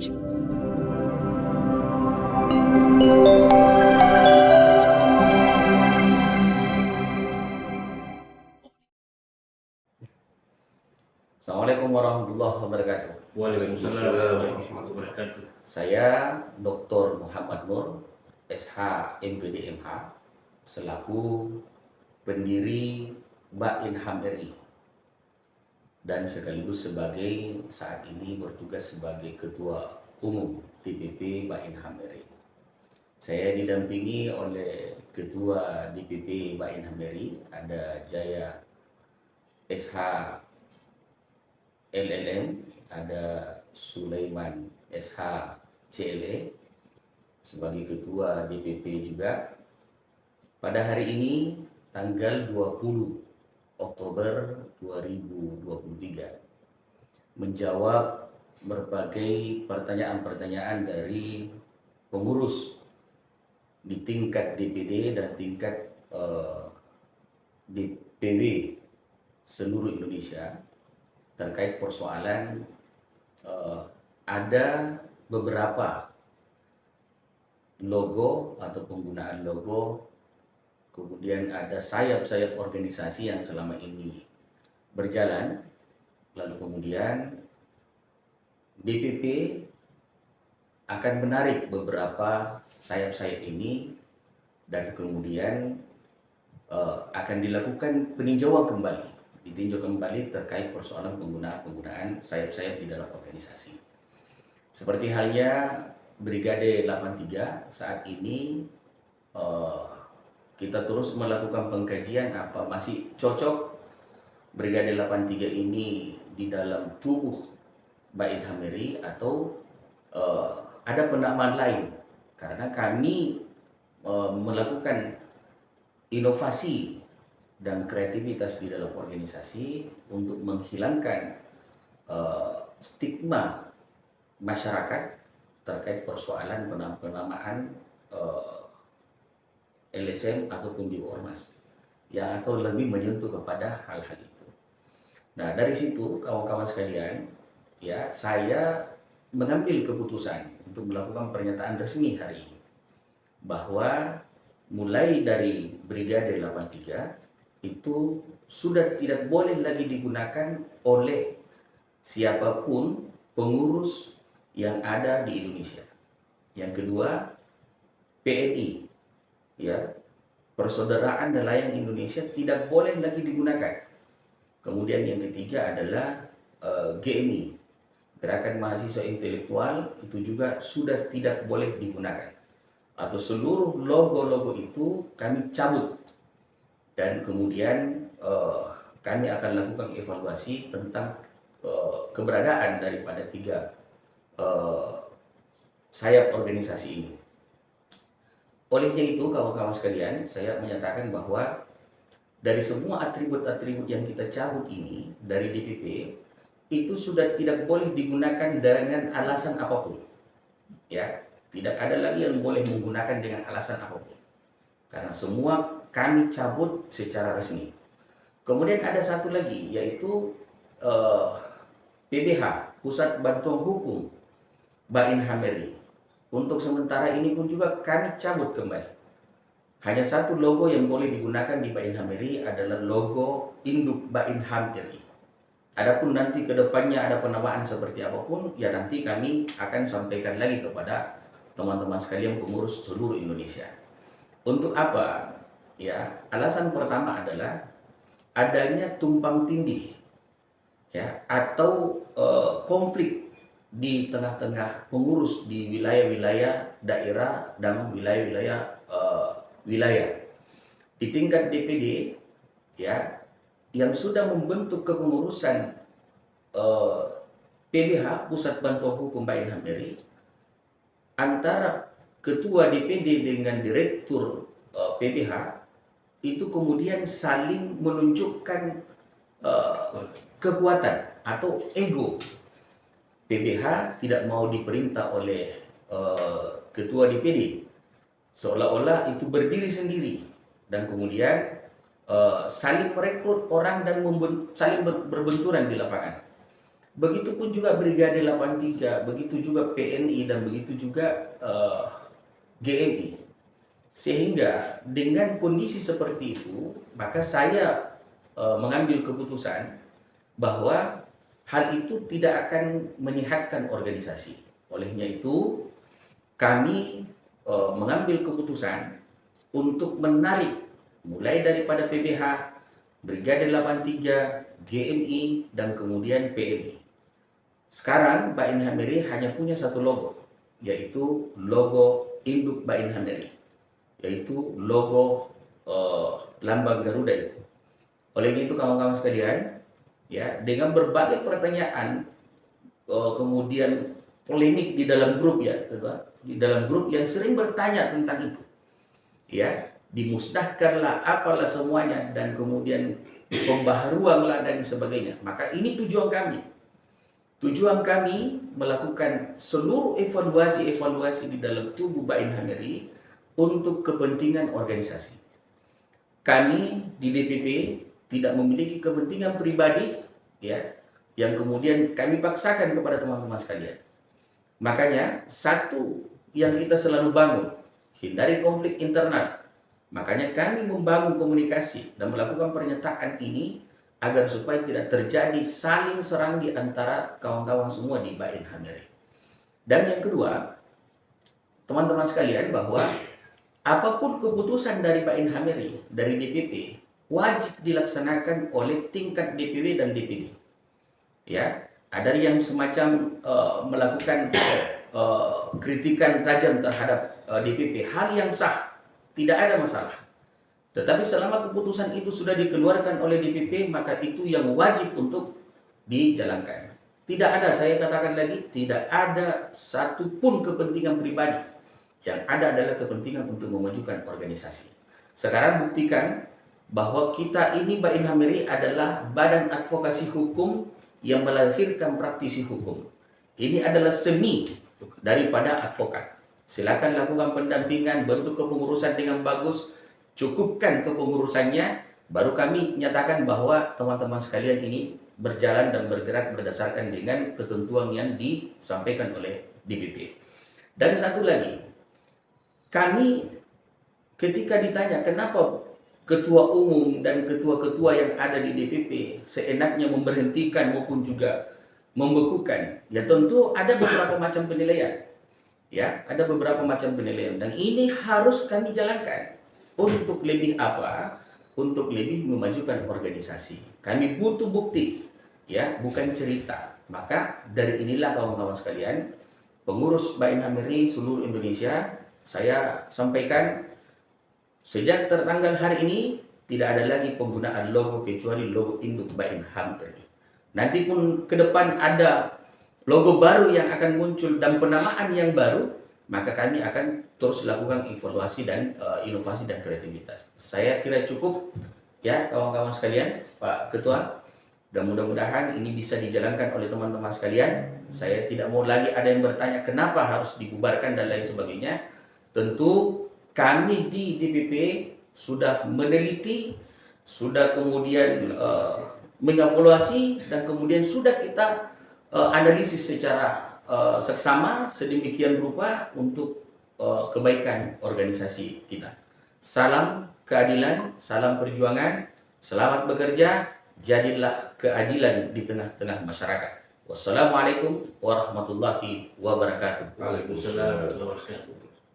Assalamualaikum warahmatullahi wabarakatuh. Waalaikumsalam warahmatullahi wabarakatuh. Saya Dr. Muhammad Nur, SH MPD MH, selaku pendiri Bainham RI dan sekaligus sebagai saat ini bertugas sebagai Ketua Umum DPP Bainham RI. Saya didampingi oleh Ketua DPP Bainham RI, ada Jaya SH LLM, ada Sulaiman SH CLE sebagai Ketua DPP juga. Pada hari ini tanggal 20 Oktober 2023 menjawab berbagai pertanyaan-pertanyaan dari pengurus di tingkat DPD dan tingkat DPW seluruh Indonesia terkait persoalan ada beberapa logo atau penggunaan logo, kemudian ada sayap-sayap organisasi yang selama ini berjalan, lalu kemudian DPP akan menarik beberapa sayap-sayap ini dan kemudian akan dilakukan peninjauan kembali, ditinjau kembali terkait persoalan penggunaan sayap-sayap di dalam organisasi. Seperti halnya Brigade 83 saat ini kita terus melakukan pengkajian apa masih cocok Brigade 83 ini di dalam tubuh Bainham RI atau ada penamaan lain, karena kami melakukan inovasi dan kreativitas di dalam organisasi untuk menghilangkan stigma masyarakat terkait persoalan penamaan LSM ataupun di ormas ya, atau lebih menyentuh kepada hal-hal itu. Nah, dari situ kawan-kawan sekalian, ya, saya mengambil keputusan untuk melakukan pernyataan resmi hari ini bahwa mulai dari Brigade 83 itu sudah tidak boleh lagi digunakan oleh siapapun pengurus yang ada di Indonesia. Yang kedua, PNI, ya, Persaudaraan Nelayan Indonesia tidak boleh lagi digunakan. Kemudian yang ketiga adalah GMI, Gerakan Mahasiswa Intelektual, itu juga sudah tidak boleh digunakan. Atau seluruh logo-logo itu kami cabut. Dan kemudian kami akan lakukan evaluasi tentang keberadaan daripada tiga sayap organisasi ini. Olehnya itu, kawan-kawan sekalian, saya menyatakan bahwa dari semua atribut-atribut yang kita cabut ini dari DPP, itu sudah tidak boleh digunakan dengan alasan apapun. Ya, tidak ada lagi yang boleh menggunakan dengan alasan apapun. Karena semua kami cabut secara resmi. Kemudian ada satu lagi, yaitu PBH, Pusat Bantuan Hukum Bainham RI. Untuk sementara ini pun juga kami cabut kembali. Hanya satu logo yang boleh digunakan di Bainham RI adalah logo induk Bainham RI. Adapun nanti ke depannya ada penamaan seperti apapun, ya nanti kami akan sampaikan lagi kepada teman-teman sekalian pengurus seluruh Indonesia. Untuk apa? Ya, alasan pertama adalah adanya tumpang tindih, ya, atau konflik di tengah-tengah pengurus di wilayah-wilayah daerah dan wilayah-wilayah wilayah di tingkat DPD, ya, yang sudah membentuk kepengurusan PBH, Pusat Bantuan Hukum Bainham RI, antara ketua DPD dengan direktur PBH itu kemudian saling menunjukkan kekuatan atau ego. PBH tidak mau diperintah oleh ketua DPD, seolah-olah itu berdiri sendiri, dan kemudian saling merekrut orang dan saling berbenturan di lapangan. Begitupun juga Brigade 83, begitu juga PNI, dan begitu juga GMI. Sehingga dengan kondisi seperti itu, maka saya mengambil keputusan bahwa hal itu tidak akan menyehatkan organisasi. Olehnya itu, kami mengambil keputusan untuk menarik mulai daripada PBH, Brigade 83, GMI, dan kemudian PNI. Sekarang Bain Hamiri hanya punya satu logo, yaitu logo induk Bain Hamiri, yaitu logo lambang Garuda itu. Oleh itu kawan-kawan sekalian, ya, dengan berbagai pertanyaan, kemudian polemik di dalam grup, ya, di dalam grup yang sering bertanya tentang itu, ya, dimusnahkanlah apalah semuanya, dan kemudian pembaharuanlah dan sebagainya. Maka ini tujuan kami. Tujuan kami melakukan seluruh evaluasi di dalam tubuh Bain Hamiri untuk kepentingan organisasi. Kami di DPP tidak memiliki kepentingan pribadi, ya, yang kemudian kami paksakan kepada teman-teman sekalian. Makanya satu yang kita selalu bangun, hindari konflik internal. Makanya kami membangun komunikasi dan melakukan pernyataan ini agar supaya tidak terjadi saling serang di antara kawan-kawan semua di Bain Hamiri. Dan yang kedua, teman-teman sekalian, bahwa apapun keputusan dari Bain Hamiri, dari DPP, wajib dilaksanakan oleh tingkat DPW dan DPD. Ya, ada yang semacam melakukan kritikan tajam terhadap DPP, hal yang sah, tidak ada masalah. Tetapi selama keputusan itu sudah dikeluarkan oleh DPP, maka itu yang wajib untuk dijalankan. Tidak ada, saya katakan lagi, tidak ada satupun kepentingan pribadi. Yang ada adalah kepentingan untuk memajukan organisasi. Sekarang buktikan bahwa kita ini, Bain Hamiri, adalah badan advokasi hukum yang melahirkan praktisi hukum. Ini adalah seni daripada advokat. Silakan lakukan pendampingan, bentuk kepengurusan dengan bagus, cukupkan kepengurusannya, baru kami nyatakan bahwa teman-teman sekalian ini berjalan dan bergerak berdasarkan dengan ketentuan yang disampaikan oleh DPP. Dan satu lagi, kami ketika ditanya kenapa ketua umum dan ketua-ketua yang ada di DPP seenaknya memberhentikan maupun juga membekukan, ya tentu ada beberapa macam penilaian. Ya, ada beberapa macam penilaian, dan ini harus kami jalankan. Untuk lebih apa? Untuk lebih memajukan organisasi. Kami butuh bukti, ya, bukan cerita. Maka dari inilah kawan-kawan sekalian, pengurus Bain Hamiri seluruh Indonesia, saya sampaikan sejak tertanggal hari ini tidak ada lagi penggunaan logo kecuali logo induk Bain Hamiri. Nanti pun ke depan ada logo baru yang akan muncul dan penamaan yang baru, maka kami akan terus lakukan evaluasi dan inovasi dan kreativitas. Saya kira cukup, ya kawan-kawan sekalian, Pak Ketua, dan mudah-mudahan ini bisa dijalankan oleh teman-teman sekalian. Saya tidak mau lagi ada yang bertanya kenapa harus dibubarkan dan lain sebagainya. Tentu kami di DPP sudah meneliti, sudah kemudian mengevaluasi, dan kemudian sudah kita analisis secara seksama sedemikian rupa untuk kebaikan organisasi kita. Salam keadilan, salam perjuangan, selamat bekerja, jadilah keadilan di tengah-tengah masyarakat. Wassalamualaikum warahmatullahi wabarakatuh. Waalaikumsalam warahmatullahi wabarakatuh.